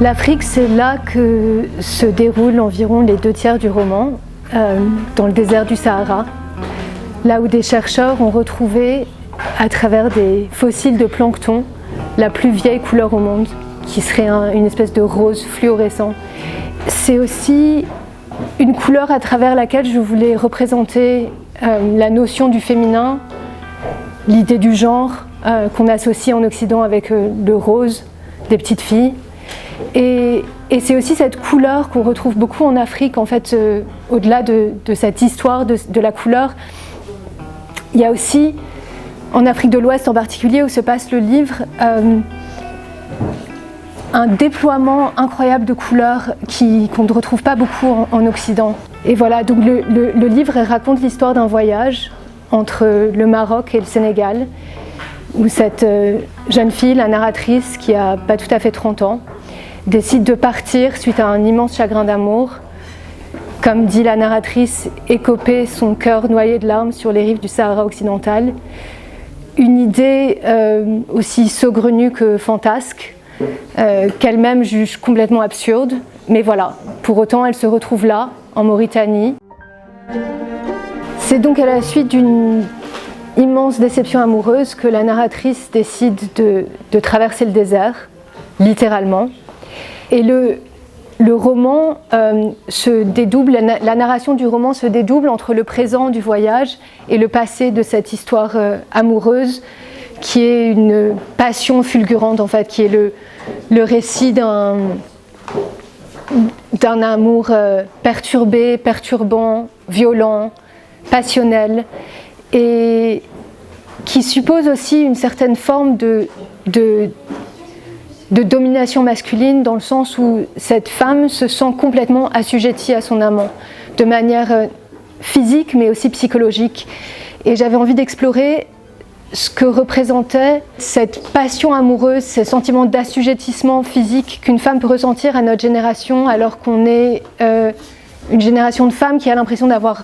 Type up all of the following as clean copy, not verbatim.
L'Afrique, c'est là que se déroulent environ les 2/3 du roman, dans le désert du Sahara, là où des chercheurs ont retrouvé, à travers des fossiles de plancton, la plus vieille couleur au monde, qui serait une espèce de rose fluorescent. C'est aussi une couleur à travers laquelle je voulais représenter la notion du féminin, l'idée du genre qu'on associe en Occident avec le rose des petites filles. Et c'est aussi cette couleur qu'on retrouve beaucoup en Afrique, en fait, au-delà de cette histoire de la couleur. Il y a aussi, en Afrique de l'Ouest en particulier, où se passe le livre, un déploiement incroyable de couleurs qu'on ne retrouve pas beaucoup en Occident. Et voilà, donc le livre raconte l'histoire d'un voyage entre le Maroc et le Sénégal, où cette jeune fille, la narratrice, qui a pas tout à fait 30 ans, décide de partir suite à un immense chagrin d'amour. Comme dit la narratrice, écoper son cœur noyé de larmes sur les rives du Sahara occidental. Une idée aussi saugrenue que fantasque, qu'elle-même juge complètement absurde. Mais voilà, pour autant, elle se retrouve là, en Mauritanie. C'est donc à la suite d'une immense déception amoureuse que la narratrice décide de traverser le désert, littéralement. Et le roman se dédouble, la narration du roman se dédouble entre le présent du voyage et le passé de cette histoire amoureuse, qui est une passion fulgurante, en fait, qui est le récit d'un amour perturbé, perturbant, violent, passionnel, et qui suppose aussi une certaine forme de domination masculine, dans le sens où cette femme se sent complètement assujettie à son amant, de manière physique mais aussi psychologique. Et j'avais envie d'explorer ce que représentait cette passion amoureuse, ces sentiments d'assujettissement physique qu'une femme peut ressentir à notre génération, alors qu'on est une génération de femmes qui a l'impression d'avoir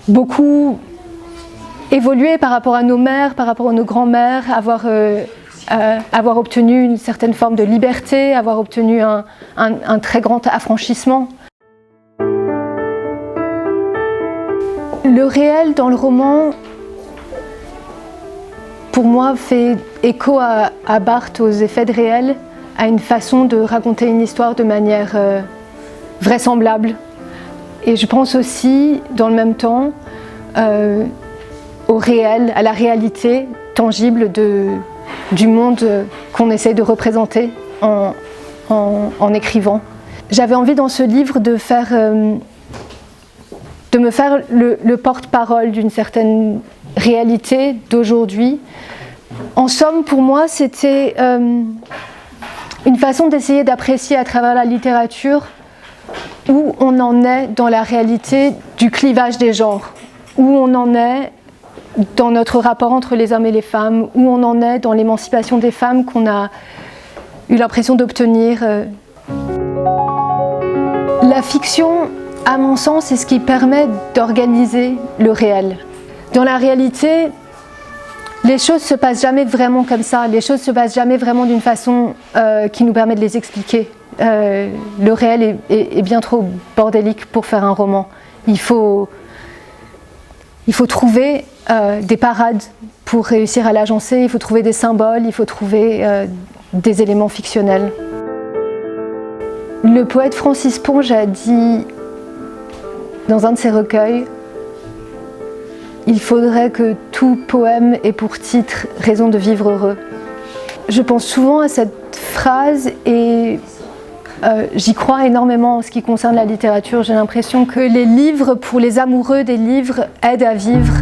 beaucoup évolué par rapport à nos mères, par rapport à nos grands-mères, avoir obtenu une certaine forme de liberté, avoir obtenu un très grand affranchissement. Le réel dans le roman, pour moi, fait écho à Barthes, aux effets de réel, à une façon de raconter une histoire de manière vraisemblable. Et je pense aussi, dans le même temps, au réel, à la réalité tangible du monde qu'on essaie de représenter en écrivant. J'avais envie dans ce livre de me faire le porte-parole d'une certaine réalité d'aujourd'hui. En somme, pour moi, c'était une façon d'essayer d'apprécier à travers la littérature où on en est dans la réalité du clivage des genres, où on en est dans notre rapport entre les hommes et les femmes, où on en est dans l'émancipation des femmes qu'on a eu l'impression d'obtenir. La fiction, à mon sens, c'est ce qui permet d'organiser le réel. Dans la réalité, les choses ne se passent jamais vraiment comme ça, les choses ne se passent jamais vraiment d'une façon qui nous permet de les expliquer. Le réel est bien trop bordélique pour faire un roman. Il faut trouver des parades pour réussir à l'agencer, il faut trouver des symboles, il faut trouver des éléments fictionnels. Le poète Francis Ponge a dit dans un de ses recueils: il faudrait que tout poème ait pour titre « Raison de vivre heureux ». Je pense souvent à cette phrase et j'y crois énormément en ce qui concerne la littérature. J'ai l'impression que les livres, pour les amoureux des livres, aident à vivre.